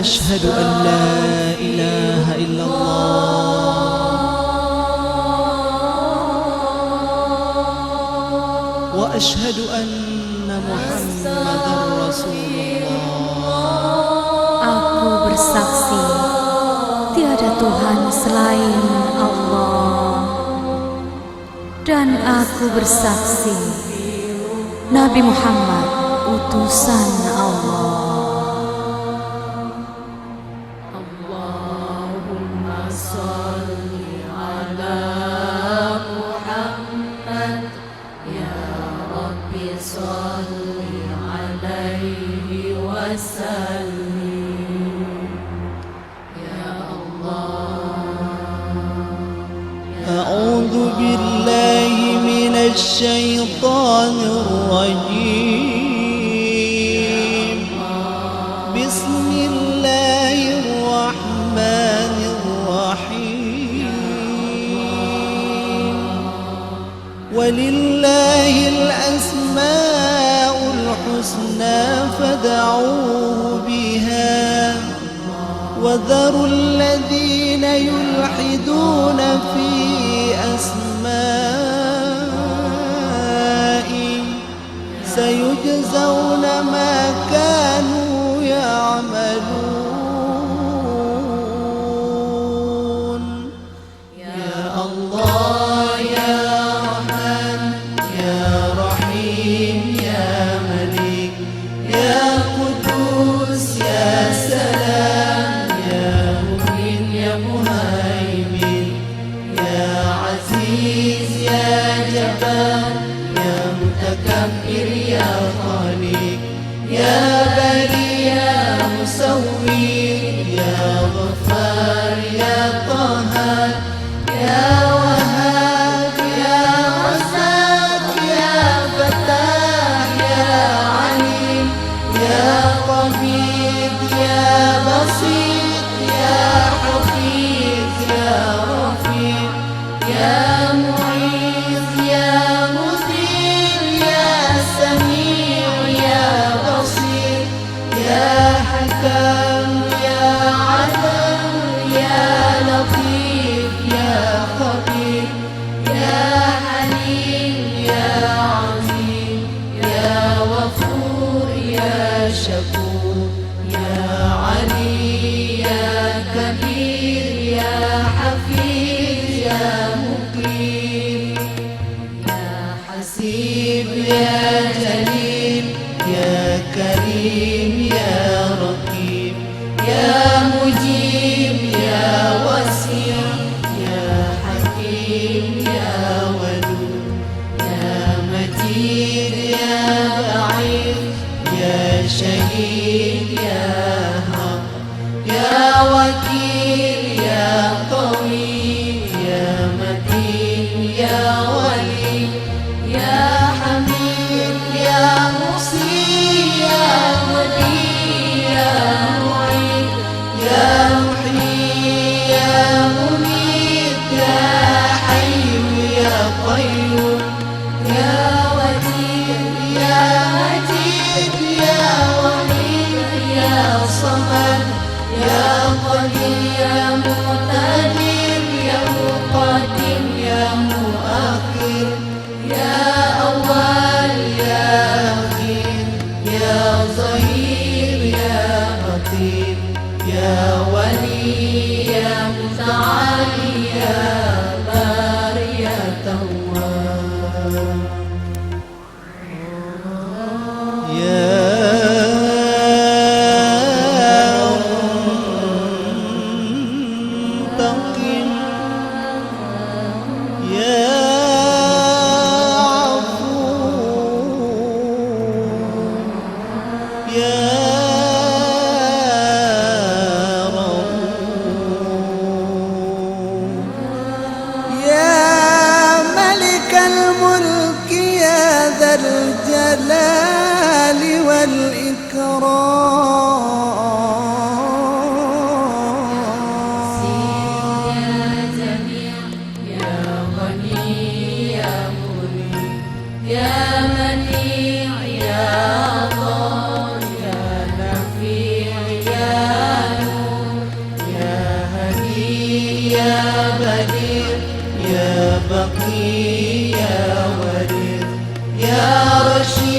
أشهد أن لا إله إلا الله وأشهد أن محمدا رسول الله. Aku bersaksi tiada Tuhan selain Allah, dan aku bersaksi Nabi Muhammad utusan Allah. Allahumma sholli ala Muhammad, ya Rabbi sholli alaihi wasallim. Ya Allah. A'udzu billahi minasy syaithanir rajim. Bismillahirrahmanirrahim. Walillahil asmaul husna fad'uuhu biha وذروا الذين يلحدون في أسمائه سيجزون ما كانوا يعملون. يا الله يا رحمن يا رحيم يا ملك يا قدوس يا سلام يا مهيمن يا عزيز يا جبار يا متكبر يا خالق يا بري يا مصور يا غفار يا قهار يا وهاب يا رزاق يا فتاح يا عليم يا قبيض يا بسيط يا حفيظ يا رفيق يا معيذ يا مثير يا سميع يا بصير يا حكام يا عدل يا لطيف يا خبير يا حليم يا عظيم يا غفور يا شكور يا علي يا كبير يا حفيظ يا مقيم يا حسيب يا جليل يا كريم يا رقيب يا مجيب يا وسيع يا حكيم يا ودود يا مجيد يا بعيد يا شهيد يا حق يا وكيل يا قوي يا متين يا ولي يا حميد يا مصير يا ولي يا معيد يا محيي يا مميت يا حي يا قيوم يا وكيل يا مجيد يا وحيد يا صمد يا قدير يا مقتدر يا مقدم يا مؤخر يا أول يا أخير يا ظهير يا بطير يا ولي يا متعالي يا باري يا تواب يا منتقم يا عفو يا رؤوف يا ملك الملك يا ذا الجلال والإكرام يا ورث يا رشيد